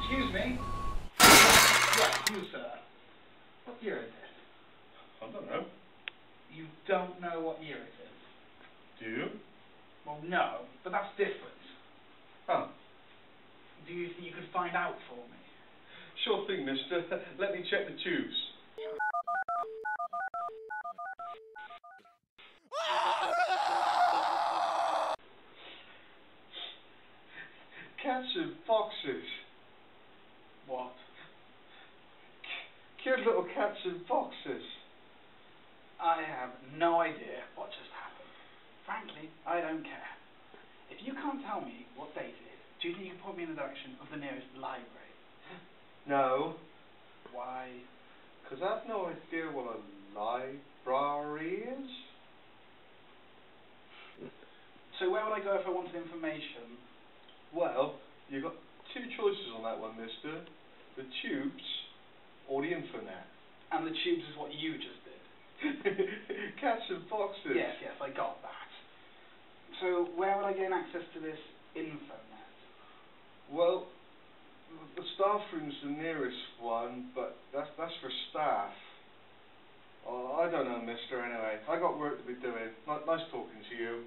Excuse me? Yes, you, sir. What year is it? I don't know. You don't know what year it is? Do you? Well, no, but that's different. Oh. Do you think you could find out for me? Sure thing, mister. Let me check the tubes. Cats and foxes. What? Cute little cats and foxes. I have no idea what just happened. Frankly, I don't care. If you can't tell me what date it is, do you think you can point me in the direction of the nearest library? No. Why? Because I have no idea what a library is. So where would I go if I wanted information? Well, you've got two choices on that one, mister. The tubes or the internet. And the tubes is what you just did. Cats and foxes. Yes, I got that. So where would I gain access to this infonet? Well, the staff room's the nearest one, but that's for staff. Oh, I don't know, mister, anyway. I got work to be doing. Nice talking to you.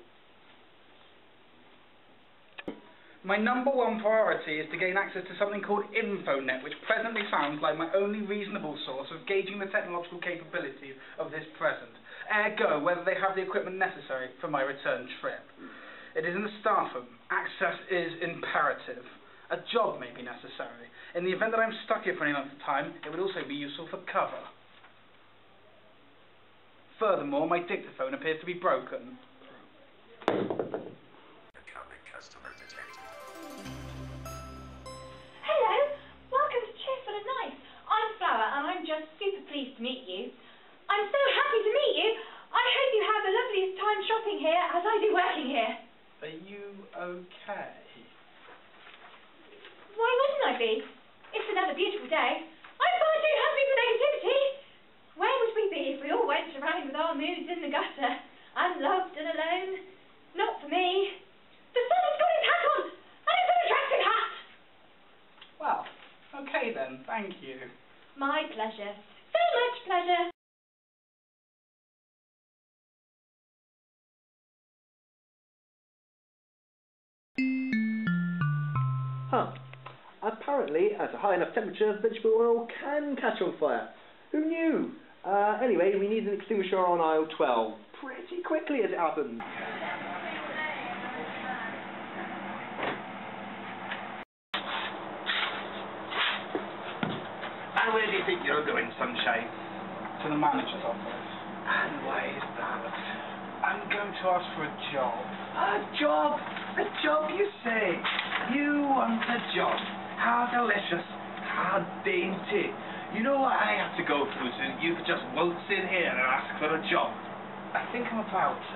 My number one priority is to gain access to something called InfoNet, which presently sounds like my only reasonable source of gauging the technological capabilities of this present. Ergo, whether they have the equipment necessary for my return trip. It is in the staff room. Access is imperative. A job may be necessary. In the event that I'm stuck here for any length of time, it would also be useful for cover. Furthermore, my dictaphone appears to be broken. Incoming customer detected. Hello, welcome to Cheerful and Nice. I'm Flower and I'm just super pleased to meet you. I'm so happy to meet you. I hope you have the loveliest time shopping here as I do working here. Are you okay? Why wouldn't I be? It's another beautiful day. I'm far too happy for negativity. Where would we be if we all went around with our moods in the gutter, unloved and alone? Not for me. The sun has got his hat on, and it's an attractive hat. Well, okay then, thank you. My pleasure. So much pleasure. Huh. Apparently, at a high enough temperature, vegetable oil can catch on fire. Who knew? Anyway, we need an extinguisher on aisle 12. Pretty quickly as it happens. And where do you think you're going, Sunshine? To the manager's office. And why is that? I'm going to ask for a job. A job? A job, you say? You want a job? How delicious. How dainty. You know what I have to go through so you could just waltz in here and ask for a job? I think I'm about to.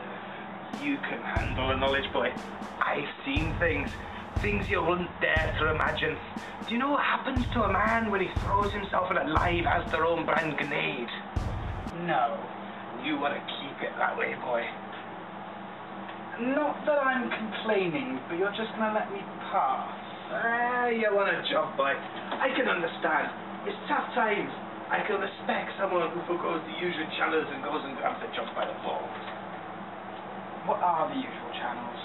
You can handle a knowledge, boy. I've seen things. Things you wouldn't dare to imagine. Do you know what happens to a man when he throws himself in a live As-their-own brand grenade? No. You want to keep it that way, boy. Not that I'm complaining, but you're just going to let me pass. You want a job, boy. I can understand. It's tough times. I can respect someone who forgoes the usual channels and goes and grabs the job by the balls. What are the usual channels?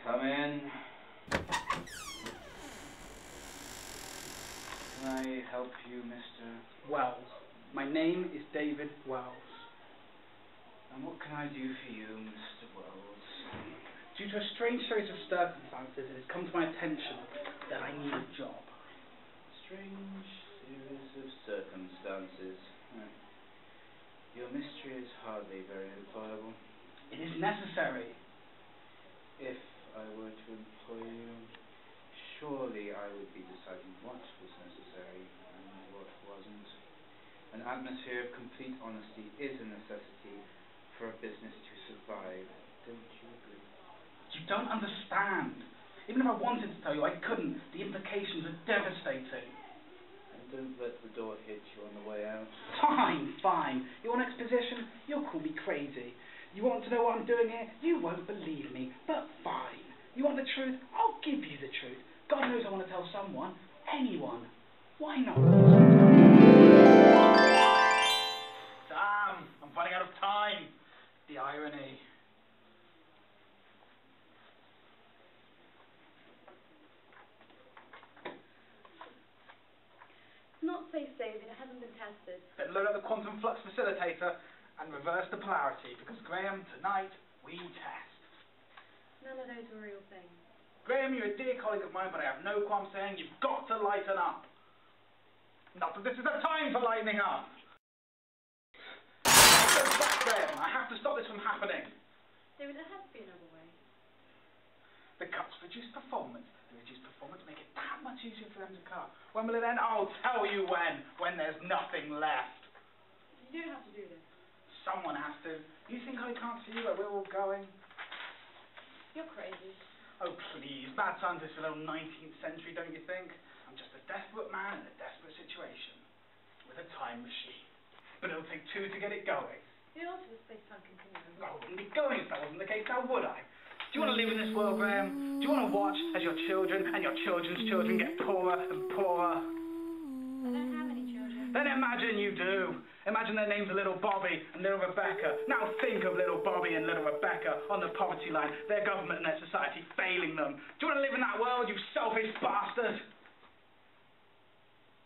Come in. Can I help you, Mr. Wells. My name is David Wells. And what can I do for you, Mr. Wells? Due to a strange series of circumstances, it has come to my attention that I need a job. Strange series of circumstances. Your mystery is hardly very employable. It is necessary. If I were to employ you, surely I would be deciding what was necessary and what wasn't. An atmosphere of complete honesty is a necessity for a business to survive. Don't you agree? You don't understand. Even if I wanted to tell you, I couldn't. The implications are devastating. And don't let the door hit you on the way out. Fine, fine. You want exposition? You'll call me crazy. You want to know what I'm doing here? You won't believe me, but fine. You want the truth? I'll give you the truth. God knows I want to tell someone. Anyone. Why not? Damn, I'm running out of time. The irony. It's not safe, David. It hasn't been tested. Then load up the quantum flux facilitator and reverse the polarity, because Graham, tonight we test. None of those were real things. Graham, you're a dear colleague of mine, but I have no qualms saying you've got to lighten up. Not that this is the time for lightening up. Stop, Graham. I have to stop this from happening. David, there has to be another way. The cuts reduce performance. The reduced performance make it that much easier for them to cut. When will it end? I'll tell you when. When there's nothing left. You don't have to do this. Someone has to. You think I can't see where we're all going? You're crazy. Oh, please. Bad times is a little 19th century, don't you think? I'm just a desperate man in a desperate situation. With a time machine. But it'll take two to get it going. You're also a space-time continuum. I wouldn't be going if that wasn't the case, now would I? Do you want to live in this world, Graham? Do you want to watch as your children and your children's children get poorer and poorer? I don't have any children. Then imagine you do. Imagine their names are little Bobby and little Rebecca. Now think of little Bobby and little Rebecca on the poverty line, their government and their society failing them. Do you want to live in that world, you selfish bastard?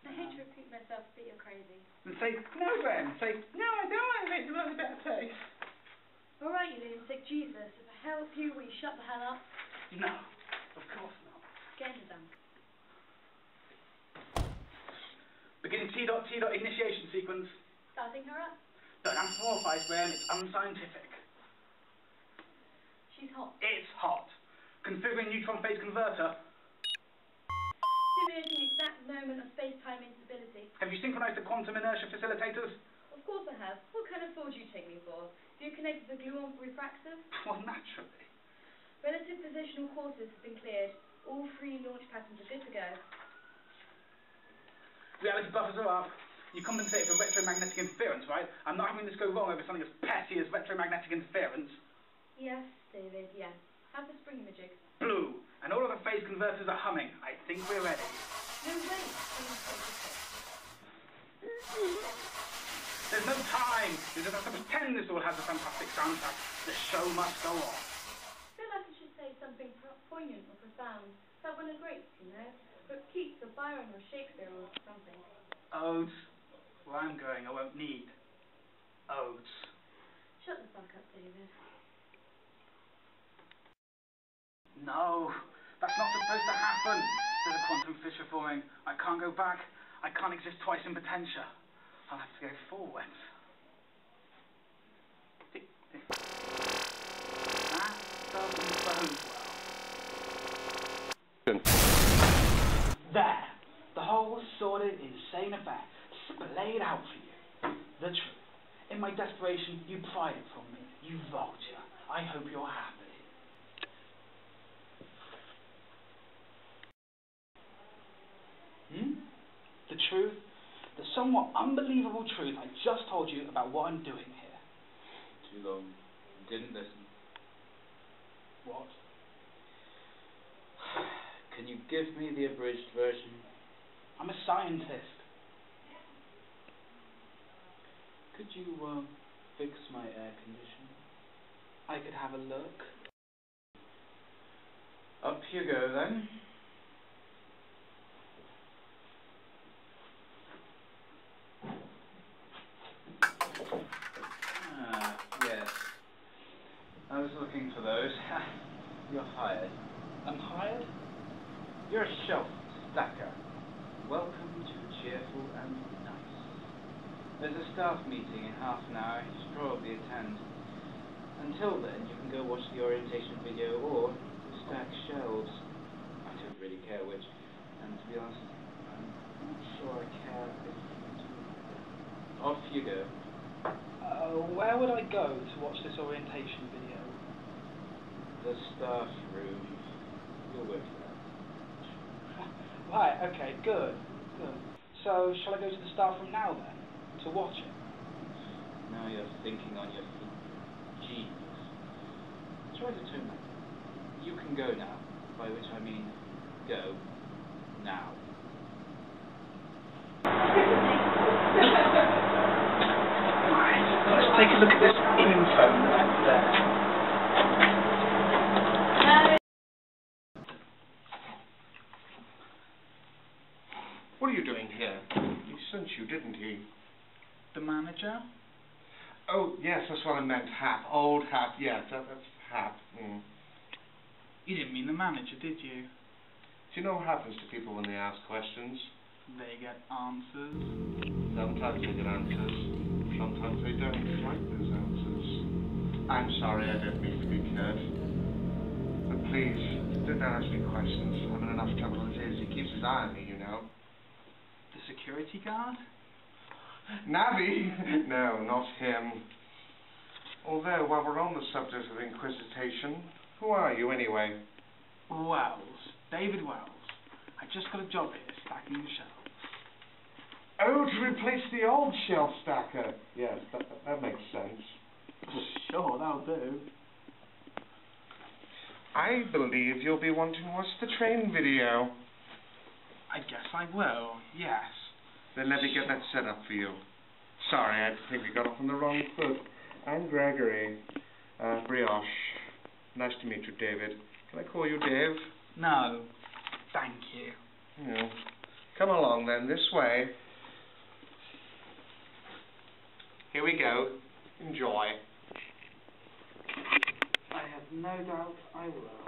I hate to repeat myself, but you're crazy. And say, no, Graham. Say, no, I don't want to make you a better place. All right, you lunatic. Jesus, if I help you, will you shut the hell up? No, of course not. Get into them. Beginning T.T. initiation sequence. Starting her up. Don't amplify, Graham. It's unscientific. She's hot. It's hot. Configuring neutron phase converter. Simulating exact moment of space-time instability. Have you synchronized the quantum inertia facilitators? Of course I have. What kind of fool do you take me for? Do you connect the gluon refractor? Well, naturally. Relative positional quarters have been cleared. All three launch patterns are good to go. Reality buffers are up. You compensated for retromagnetic interference, right? I'm not having this go wrong over something as petty as retromagnetic interference. Yes, David, yes. How's the spring imaging? Blue. And all of the phase converters are humming. I think we're ready. No way. There's no time. We just have to pretend this all has a fantastic soundtrack. The show must go on. I feel like I should say something poignant or profound. Like one of the greats, you know? But Keats or Byron or Shakespeare or something. Odes. Where I'm going, I won't need odes. Shut the fuck up, David. No, that's not supposed to happen. There's a quantum fissure forming. I can't go back. I can't exist twice in potentia. I'll have to go forwards. That doesn't bode well. There. The whole sordid, insane affair. Splayed out for you. The truth. In my desperation, you pried it from me. You vulture. I hope you're happy. The truth, the somewhat unbelievable truth I just told you about what I'm doing here. Too long. Didn't listen. What? Can you give me the abridged version? I'm a scientist. Could you, fix my air conditioner? I could have a look. Up you go, then. Yes. I was looking for those. You're hired. I'm hired? You're a shelf stacker. Welcome to Cheerful and Nice. There's a staff meeting in half an hour. You should probably attend. Until then, you can go watch the orientation video or stack shelves. I don't really care which. And to be honest, I'm not sure I care if you do. You go. Where would I go to watch this orientation video? The staff room. You'll work there. Right, okay, good. So, shall I go to the staff room now then, to watch it? Now you're thinking on your feet. Genius. Try to turn that. You can go now, by which I mean go now. Right, let's take a look at this info net there. What are you doing here? He sent you, didn't he? The manager? Oh, yes, that's what I meant. Hap. Old Hap. Yes, that's Hap. Mm. You didn't mean the manager, did you? Do you know what happens to people when they ask questions? They get answers. Sometimes they get answers. Sometimes they don't like those answers. I'm sorry, I didn't mean to be curt. But please, don't ask me questions. I'm in enough trouble as is. He keeps his eye on me, you know. The security guard? Navi? No, not him. Although, while we're on the subject of inquisition, who are you anyway? Wells. David Wells. I just got a job here, stacking the shelves. Oh, to replace the old shelf stacker. Yes, that makes sense. Sure, that'll do. I believe you'll be wanting to watch the train video. I guess I will, yes. Then let me get that set up for you. Sorry, I think we got off on the wrong foot. I'm Gregory. Brioche. Nice to meet you, David. Can I call you Dave? No, thank you. Yeah. Come along then, this way. Here we go. Enjoy. I have no doubt I will.